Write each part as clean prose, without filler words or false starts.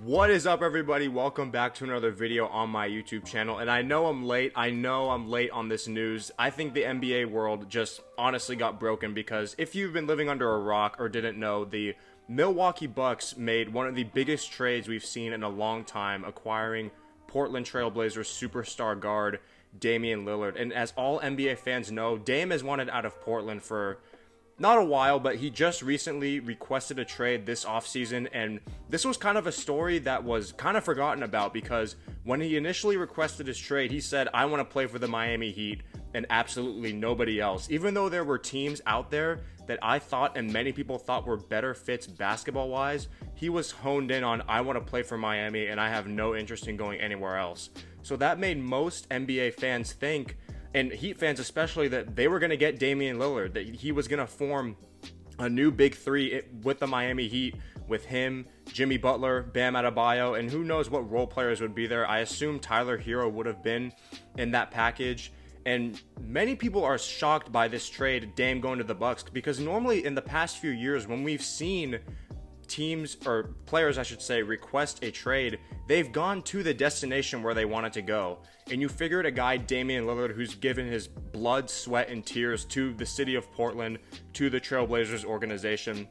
What is up, everybody? Welcome back to another video on my YouTube channel. And I know I'm late. On this news. I think the NBA world just honestly got broken because if you've been living under a rock or didn't know, the Milwaukee Bucks made one of the biggest trades we've seen in a long time, acquiring Portland Trail Blazers superstar guard Damian Lillard. And as all NBA fans know, Dame has wanted out of Portland for not a while, but he just recently requested a trade this offseason, and this was kind of a story that was kind of forgotten about because when he initially requested his trade, he said, I want to play for the Miami Heat and absolutely nobody else. Even though there were teams out there that I thought and many people thought were better fits basketball-wise, he was honed in on, I want to play for Miami and I have no interest in going anywhere else. So that made most NBA fans think, and Heat fans especially, that they were going to get Damian Lillard, that he was going to form a new big three with the Miami Heat, with him, Jimmy Butler, Bam Adebayo, and who knows what role players would be there. I assume Tyler Hero would have been in that package. And many people are shocked by this trade, Dame going to the Bucks, because normally in the past few years when we've seen teams, or players I should say, request a trade, they've gone to the destination where they wanted to go. And you figured a guy, Damian Lillard, who's given his blood, sweat, and tears to the city of Portland, to the Trailblazers organization,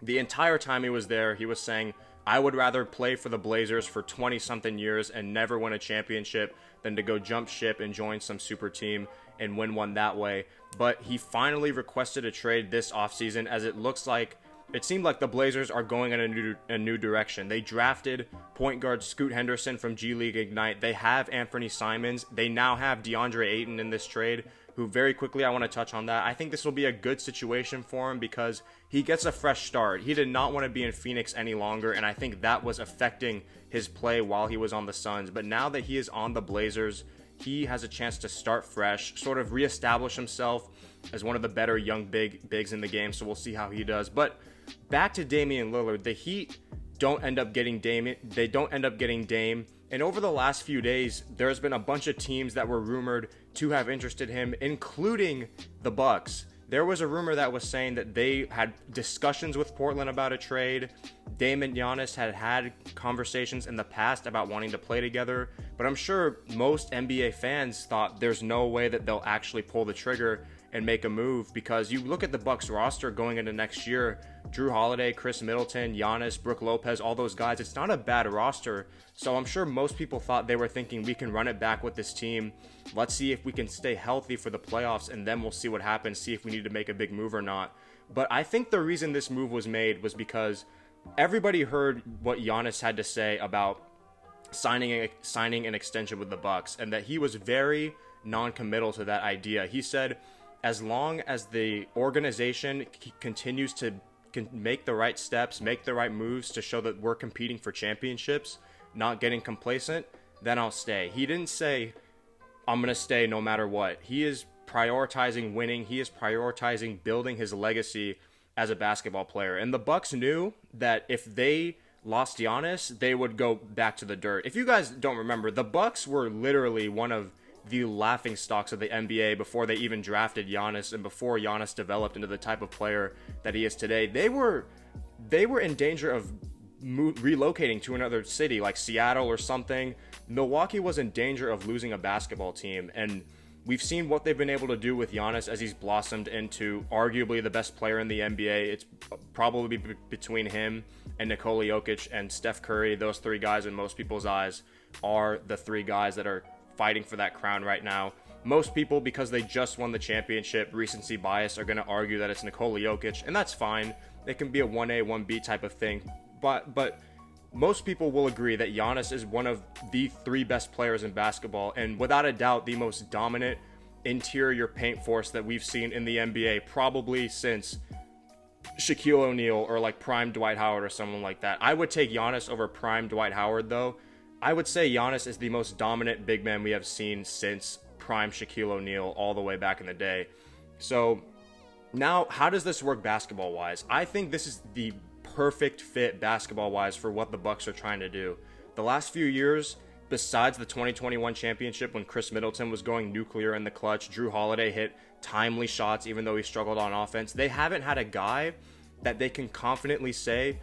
the entire time he was there, he was saying, I would rather play for the Blazers for 20-something years and never win a championship than to go jump ship and join some super team and win one that way. But he finally requested a trade this offseason, as it seemed like the Blazers are going in a new direction. They drafted point guard Scoot Henderson from G League Ignite. They have Anthony Simons. They now have DeAndre Ayton in this trade, who very quickly, I want to touch on that. I think this will be a good situation for him because he gets a fresh start. He did not want to be in Phoenix any longer, and I think that was affecting his play while he was on the Suns. But now that he is on the Blazers, he has a chance to start fresh, sort of reestablish himself as one of the better young bigs in the game, so we'll see how he does. But back to Damian Lillard, the Heat don't end up getting Dame. They don't end up getting Dame. And over the last few days, there's been a bunch of teams that were rumored to have interested him, including the Bucks. There was a rumor that was saying that they had discussions with Portland about a trade. Dame and Giannis had conversations in the past about wanting to play together. But I'm sure most NBA fans thought there's no way that they'll actually pull the trigger and make a move, because you look at the Bucks roster going into next year, Drew Holiday, Chris Middleton, Giannis, Brook Lopez, all those guys, it's not a bad roster. So I'm sure most people thought they were thinking, we can run it back with this team. Let's see if we can stay healthy for the playoffs, and then we'll see what happens, see if we need to make a big move or not. But I think the reason this move was made was because everybody heard what Giannis had to say about signing an extension with the Bucks, and that he was very non-committal to that idea. He said, as long as the organization continues to make the right steps, make the right moves to show that we're competing for championships, not getting complacent, then I'll stay. He didn't say, I'm going to stay no matter what. He is prioritizing winning. He is prioritizing building his legacy as a basketball player. And the Bucks knew that if they lost Giannis, they would go back to the dirt. If you guys don't remember, the Bucks were literally one of the laughing stocks of the NBA before they even drafted Giannis, and before Giannis developed into the type of player that he is today. They were in danger of relocating to another city like Seattle or something. Milwaukee was in danger of losing a basketball team, and we've seen what they've been able to do with Giannis as he's blossomed into arguably the best player in the NBA. It's probably between him and Nikola Jokic and Steph Curry. Those three guys in most people's eyes are the three guys that are fighting for that crown right now. Most people, because they just won the championship, recency bias, are going to argue that it's Nikola Jokic, and that's fine. It can be a 1A, 1B type of thing. But most people will agree that Giannis is one of the three best players in basketball, and without a doubt, the most dominant interior paint force that we've seen in the NBA, probably since Shaquille O'Neal or like prime Dwight Howard or someone like that. I would take Giannis over prime Dwight Howard, though. I would say Giannis is the most dominant big man we have seen since prime Shaquille O'Neal all the way back in the day. So now, how does this work basketball-wise? I think this is the perfect fit basketball-wise for what the Bucks are trying to do. The last few years, besides the 2021 championship when Chris Middleton was going nuclear in the clutch, Drew Holiday hit timely shots even though he struggled on offense, they haven't had a guy that they can confidently say,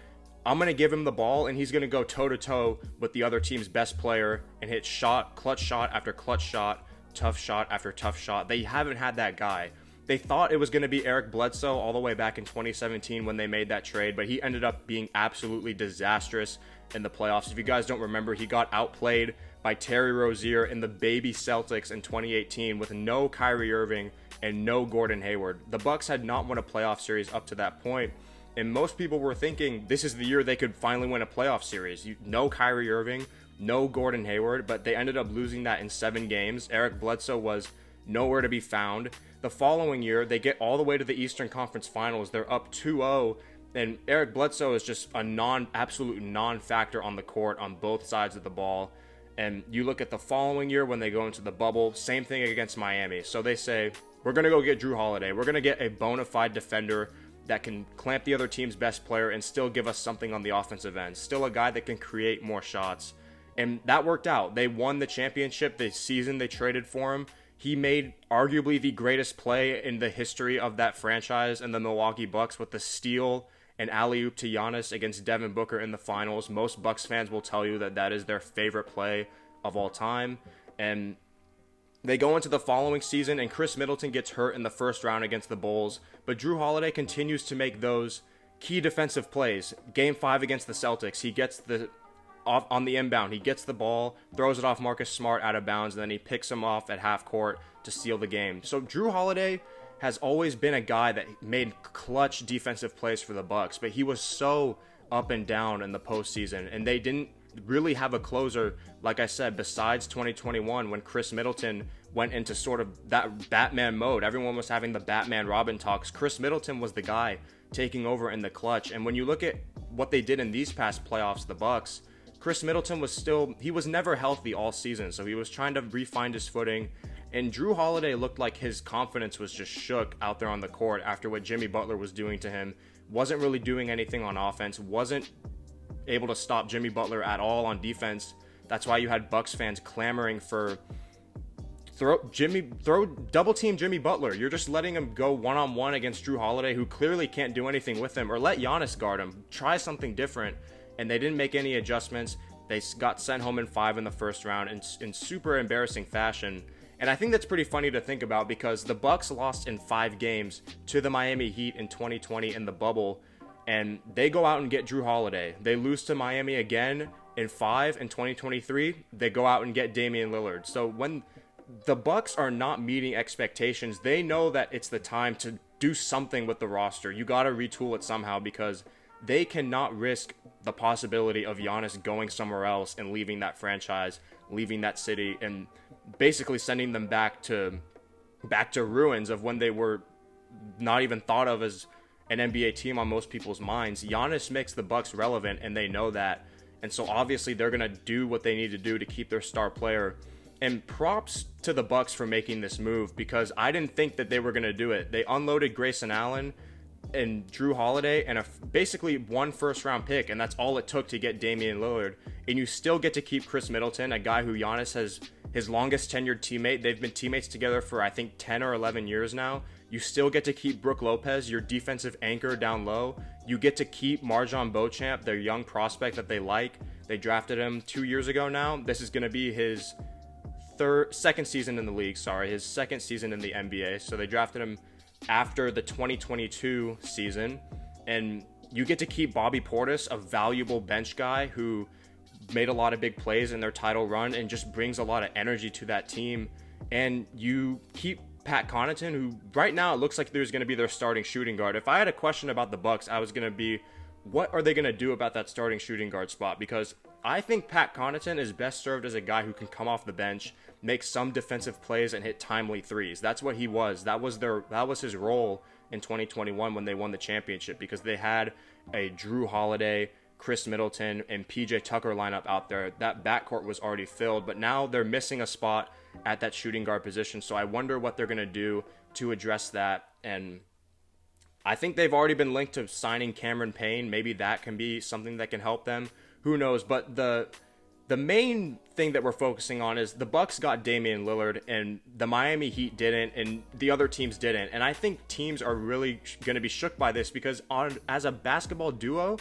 I'm going to give him the ball, and he's going to go toe-to-toe with the other team's best player and hit clutch shot after clutch shot, tough shot after tough shot. They haven't had that guy. They thought it was going to be Eric Bledsoe all the way back in 2017 when they made that trade, but he ended up being absolutely disastrous in the playoffs. If you guys don't remember, he got outplayed by Terry Rozier in the baby Celtics in 2018 with no Kyrie Irving and no Gordon Hayward. The Bucks had not won a playoff series up to that point, and most people were thinking this is the year they could finally win a playoff series. No Kyrie Irving, no Gordon Hayward, but they ended up losing that in 7 games. Eric Bledsoe was nowhere to be found. The following year, they get all the way to the Eastern Conference Finals. They're up 2-0, and Eric Bledsoe is just a absolute non-factor on the court on both sides of the ball. And you look at the following year when they go into the bubble, same thing against Miami. So they say, we're going to go get Jrue Holiday. We're going to get a bona fide defender that can clamp the other team's best player and still give us something on the offensive end. Still a guy that can create more shots. And that worked out. They won the championship the season they traded for him. He made arguably the greatest play in the history of that franchise and the Milwaukee Bucks with the steal and alley-oop to Giannis against Devin Booker in the finals. Most Bucks fans will tell you that that is their favorite play of all time. And they go into the following season, and Chris Middleton gets hurt in the first round against the Bulls, but Jrue Holiday continues to make those key defensive plays. Game 5 against the Celtics, he gets on the inbound, he gets the ball, throws it off Marcus Smart out of bounds, and then he picks him off at half court to seal the game. So Jrue Holiday has always been a guy that made clutch defensive plays for the Bucks, but he was so up and down in the postseason, and they didn't really have a closer, like I said, besides 2021 when Chris Middleton went into sort of that Batman mode. Everyone was having the Batman-Robin talks. Chris Middleton was the guy taking over in the clutch, and when you look at what they did in these past playoffs, the Bucks, Chris Middleton he was never healthy all season, so he was trying to re-find his footing, and Jrue Holiday looked like his confidence was just shook out there on the court after what Jimmy Butler was doing to him. Wasn't really doing anything on offense, wasn't able to stop Jimmy Butler at all on defense. That's why you had Bucks fans clamoring for double team Jimmy Butler. You're just letting him go one-on-one against Jrue Holiday, who clearly can't do anything with him, or let Giannis guard him. Try something different. And they didn't make any adjustments. They got sent home in 5 in the first round in super embarrassing fashion. And I think that's pretty funny to think about because the Bucks lost in 5 games to the Miami Heat in 2020 in the bubble, and they go out and get Jrue Holiday. They lose to Miami again in 5 in 2023. They go out and get Damian Lillard. So when the Bucks are not meeting expectations, they know that it's the time to do something with the roster. You got to retool it somehow because they cannot risk the possibility of Giannis going somewhere else and leaving that franchise, leaving that city, and basically sending them back to ruins of when they were not even thought of as an NBA team on most people's minds. Giannis makes the Bucks relevant, and they know that. And so obviously they're going to do what they need to do to keep their star player. And props to the Bucks for making this move because I didn't think that they were going to do it. They unloaded Grayson Allen and Jrue Holiday and basically 1 first-round pick, and that's all it took to get Damian Lillard. And you still get to keep Chris Middleton, a guy who Giannis has his longest tenured teammate. They've been teammates together for, I think, 10 or 11 years now. You still get to keep Brook Lopez, your defensive anchor down low. You get to keep Marjon Beauchamp, their young prospect that they like. They drafted him 2 years ago now. This is going to be his second season in the league, his second season in the NBA. So they drafted him after the 2022 season, and you get to keep Bobby Portis, a valuable bench guy who made a lot of big plays in their title run and just brings a lot of energy to that team. And you keep Pat Connaughton, who right now it looks like there's going to be their starting shooting guard. If I had a question about the Bucks, I was going to be, what are they going to do about that starting shooting guard spot? Because I think Pat Connaughton is best served as a guy who can come off the bench, make some defensive plays, and hit timely threes. That's what he was. That was his role in 2021 when they won the championship, because they had a Jrue Holiday, Chris Middleton, and PJ Tucker lineup out there. That backcourt was already filled, but now they're missing a spot at that shooting guard position. So I wonder what they're going to do to address that. And I think they've already been linked to signing Cameron Payne. Maybe that can be something that can help them. Who knows? But the main thing that we're focusing on is the Bucks got Damian Lillard and the Miami Heat didn't, and the other teams didn't. And I think teams are really going to be shook by this because as a basketball duo,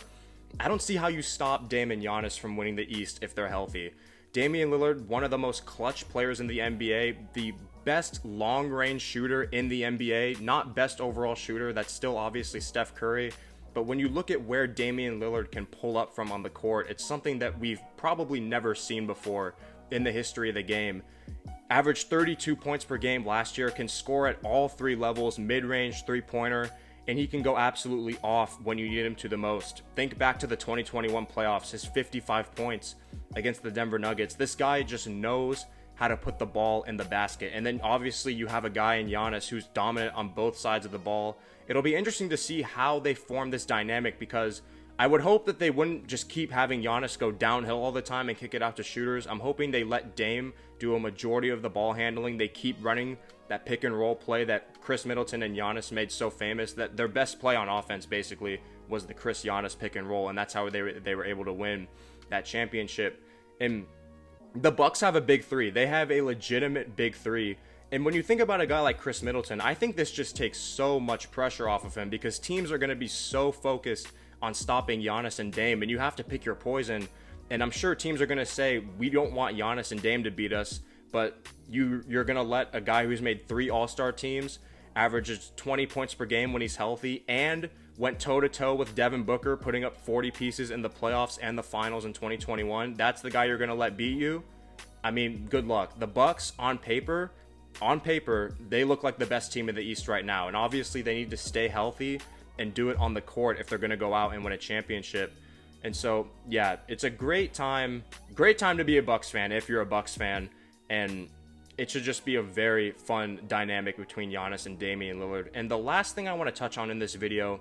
I don't see how you stop Dame and Giannis from winning the East if they're healthy. Damian Lillard, one of the most clutch players in the NBA, the best long-range shooter in the NBA, not best overall shooter, that's still obviously Steph Curry. But when you look at where Damian Lillard can pull up from on the court, it's something that we've probably never seen before in the history of the game. Averaged 32 points per game last year, can score at all three levels, mid-range, three-pointer, and he can go absolutely off when you need him to the most. Think back to the 2021 playoffs, his 55 points against the Denver Nuggets. This guy just knows how to put the ball in the basket. And then obviously you have a guy in Giannis who's dominant on both sides of the ball. It'll be interesting to see how they form this dynamic, because I would hope that they wouldn't just keep having Giannis go downhill all the time and kick it out to shooters. I'm hoping they let Dame do a majority of the ball handling. They keep running that pick and roll play that Chris Middleton and Giannis made so famous, that their best play on offense basically was the Chris Giannis pick and roll, and that's how they were able to win that championship. And the Bucks have a big three. They have a legitimate big three. And when you think about a guy like Chris Middleton, I think this just takes so much pressure off of him, because teams are going to be so focused on stopping Giannis and Dame, and you have to pick your poison. And I'm sure teams are going to say, we don't want Giannis and Dame to beat us, but you're going to let a guy who's made 3 All-Star teams, averages 20 points per game when he's healthy, and went toe-to-toe with Devin Booker, putting up 40 pieces in the playoffs and the finals in 2021. That's the guy you're going to let beat you? I mean, good luck. The Bucks, on paper, they look like the best team in the East right now. And obviously they need to stay healthy and do it on the court if they're going to go out and win a championship. And so, yeah, it's a great time to be a Bucks fan if you're a Bucks fan. And it should just be a very fun dynamic between Giannis and Damian Lillard. And the last thing I want to touch on in this video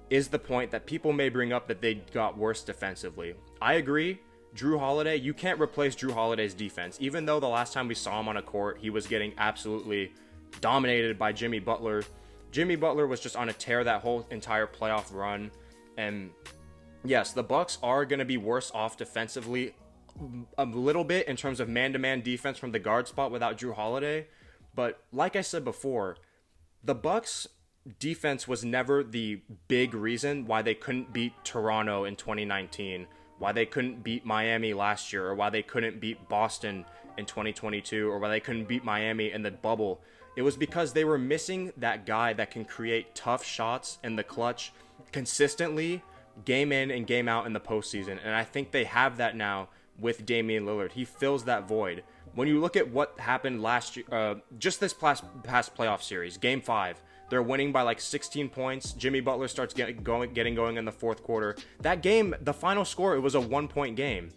is the point that people may bring up that they got worse defensively. I agree. Jrue Holiday, you can't replace Jrue Holiday's defense. Even though the last time we saw him on a court, he was getting absolutely dominated by Jimmy Butler. Jimmy Butler was just on a tear that whole entire playoff run. And yes, the Bucks are going to be worse off defensively a little bit in terms of man-to-man defense from the guard spot without Jrue Holiday. But like I said before, the Bucks defense was never the big reason why they couldn't beat Toronto in 2019, why they couldn't beat Miami last year, or why they couldn't beat Boston in 2022, or why they couldn't beat Miami in the bubble. It was because they were missing that guy that can create tough shots in the clutch consistently, game in and game out in the postseason. And I think they have that now with Damian Lillard. He fills that void. When you look at what happened last year, just this past playoff series, Game 5, they're winning by like 16 points. Jimmy Butler starts getting going in the fourth quarter. That game, the final score, it was a 1-point game.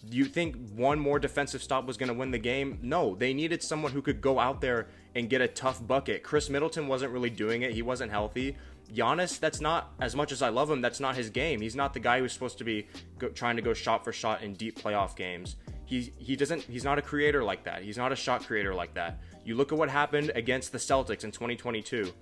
Do you think one more defensive stop was going to win the game? No, they needed someone who could go out there and get a tough bucket. Chris Middleton wasn't really doing it. He wasn't healthy. Giannis, that's not, as much as I love him, that's not his game. He's not the guy who's supposed to be trying to go shot for shot in deep playoff games. He's not a creator like that. He's not a shot creator like that. You look at what happened against the Celtics in 2022.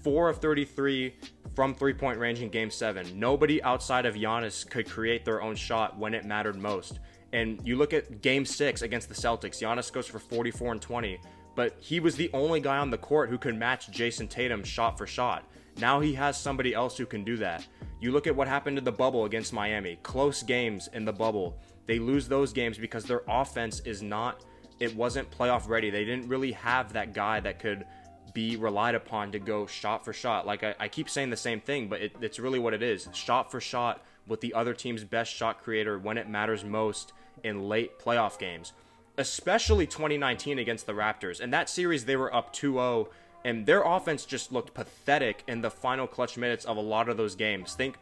4 of 33 from three-point range in Game 7. Nobody outside of Giannis could create their own shot when it mattered most. And you look at Game 6 against the Celtics. Giannis goes for 44 and 20. But he was the only guy on the court who could match Jason Tatum shot for shot. Now he has somebody else who can do that. You look at what happened in the bubble against Miami. Close games in the bubble. They lose those games because their offense wasn't playoff ready. They didn't really have that guy that could be relied upon to go shot for shot. Like I keep saying the same thing, but it's really what it is. Shot for shot with the other team's best shot creator when it matters most in late playoff games. Especially 2019 against the Raptors. In that series, they were up 2-0, and their offense just looked pathetic in the final clutch minutes of a lot of those games. Think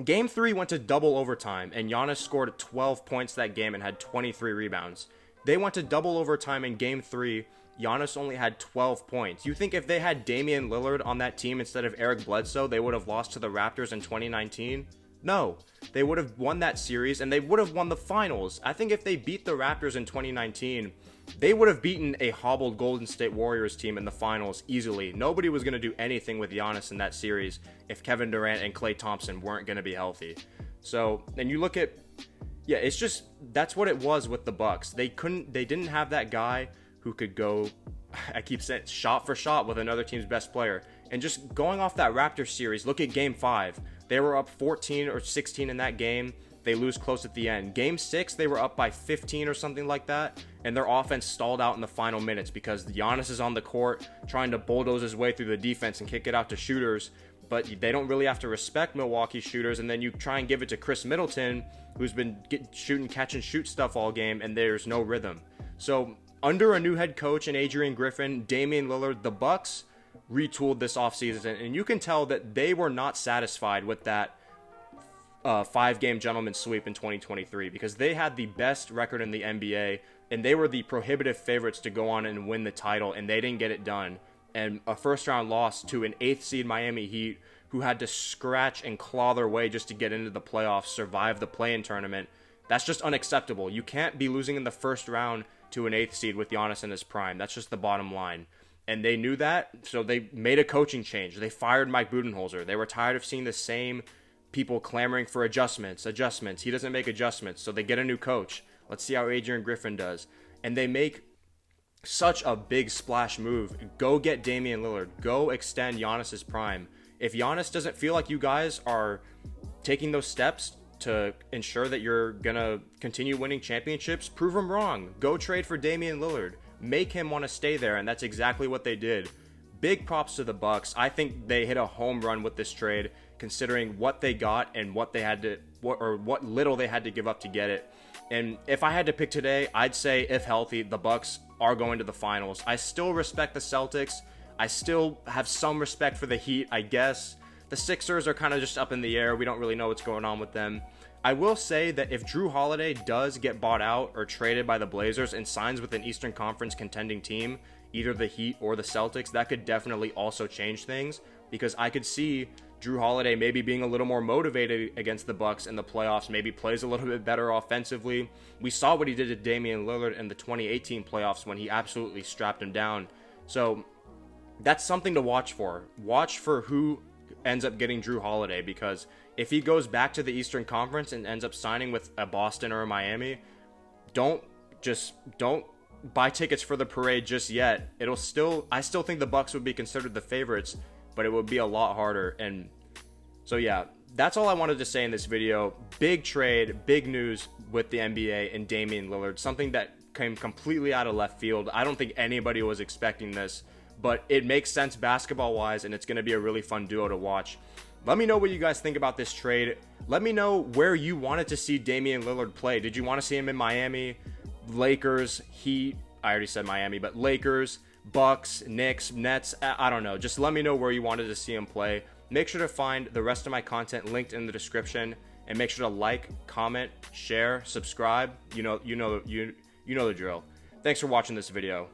Game 3 went to double overtime, and Giannis scored 12 points that game and had 23 rebounds. They went to double overtime in Game 3. Giannis only had 12 points. You think if they had Damian Lillard on that team instead of Eric Bledsoe, they would have lost to the Raptors in 2019? No. They would have won that series, and they would have won the finals. I think if they beat the Raptors in 2019, they would have beaten a hobbled Golden State Warriors team in the finals easily. Nobody was going to do anything with Giannis in that series if Kevin Durant and Klay Thompson weren't going to be healthy. So, and you look at, yeah, it's just, that's what it was with the Bucks. They didn't have that guy who could go, I keep saying, shot for shot with another team's best player. And just going off that Raptors series, look at Game 5. They were up 14 or 16 in that game. They lose close at the end. Game 6, they were up by 15 or something like that, and their offense stalled out in the final minutes because Giannis is on the court trying to bulldoze his way through the defense and kick it out to shooters, but they don't really have to respect Milwaukee shooters, and then you try and give it to Chris Middleton, who's been shooting catch and shoot stuff all game, and there's no rhythm. So under a new head coach and Adrian Griffin, Damian Lillard, the Bucks retooled this offseason, and you can tell that they were not satisfied with that 5-game gentleman's sweep in 2023 because they had the best record in the NBA, and they were the prohibitive favorites to go on and win the title, and they didn't get it done. And a first-round loss to an 8th seed Miami Heat who had to scratch and claw their way just to get into the playoffs, survive the play-in tournament. That's just unacceptable. You can't be losing in the first round to an 8th seed with Giannis in his prime. That's just the bottom line. And they knew that, so they made a coaching change. They fired Mike Budenholzer. They were tired of seeing the same people clamoring for adjustments. He doesn't make adjustments, so they get a new coach. Let's see how Adrian Griffin does. And they make such a big splash move. Go get Damian Lillard. Go extend Giannis's prime. If Giannis doesn't feel like you guys are taking those steps to ensure that you're going to continue winning championships, prove him wrong. Go trade for Damian Lillard. Make him want to stay there, and that's exactly what they did. Big props to the Bucks. I think they hit a home run with this trade, considering what they got and what little they had to give up to get it. And if I had to pick today, I'd say, if healthy, the Bucks are going to the finals. I still respect the Celtics. I still have some respect for the Heat, I guess. The Sixers are kind of just up in the air. We don't really know what's going on with them. I will say that if Drew Holiday does get bought out or traded by the Blazers and signs with an Eastern Conference contending team, either the Heat or the Celtics, that could definitely also change things, because I could see Drew Holiday maybe being a little more motivated against the Bucks in the playoffs, maybe plays a little bit better offensively. We saw what he did to Damian Lillard in the 2018 playoffs when he absolutely strapped him down. So that's something to watch for. Watch for who ends up getting Drew Holiday, because if he goes back to the Eastern Conference and ends up signing with a Boston or a Miami, don't buy tickets for the parade just yet. I still think the Bucks would be considered the favorites, but it would be a lot harder. And so yeah, that's all I wanted to say in this video. Big trade, big news with the NBA and Damian Lillard, something that came completely out of left field. I don't think anybody was expecting this, but it makes sense basketball wise, and it's going to be a really fun duo to watch. Let me know what you guys think about this trade. Let me know where you wanted to see Damian Lillard play. Did you want to see him in Miami, Lakers, Heat? I already said Miami, but Lakers, Bucks, Knicks, Nets, I don't know. Just let me know where you wanted to see him play. Make sure to find the rest of my content linked in the description, and make sure to like, comment, share, subscribe. You know the drill. Thanks for watching this video.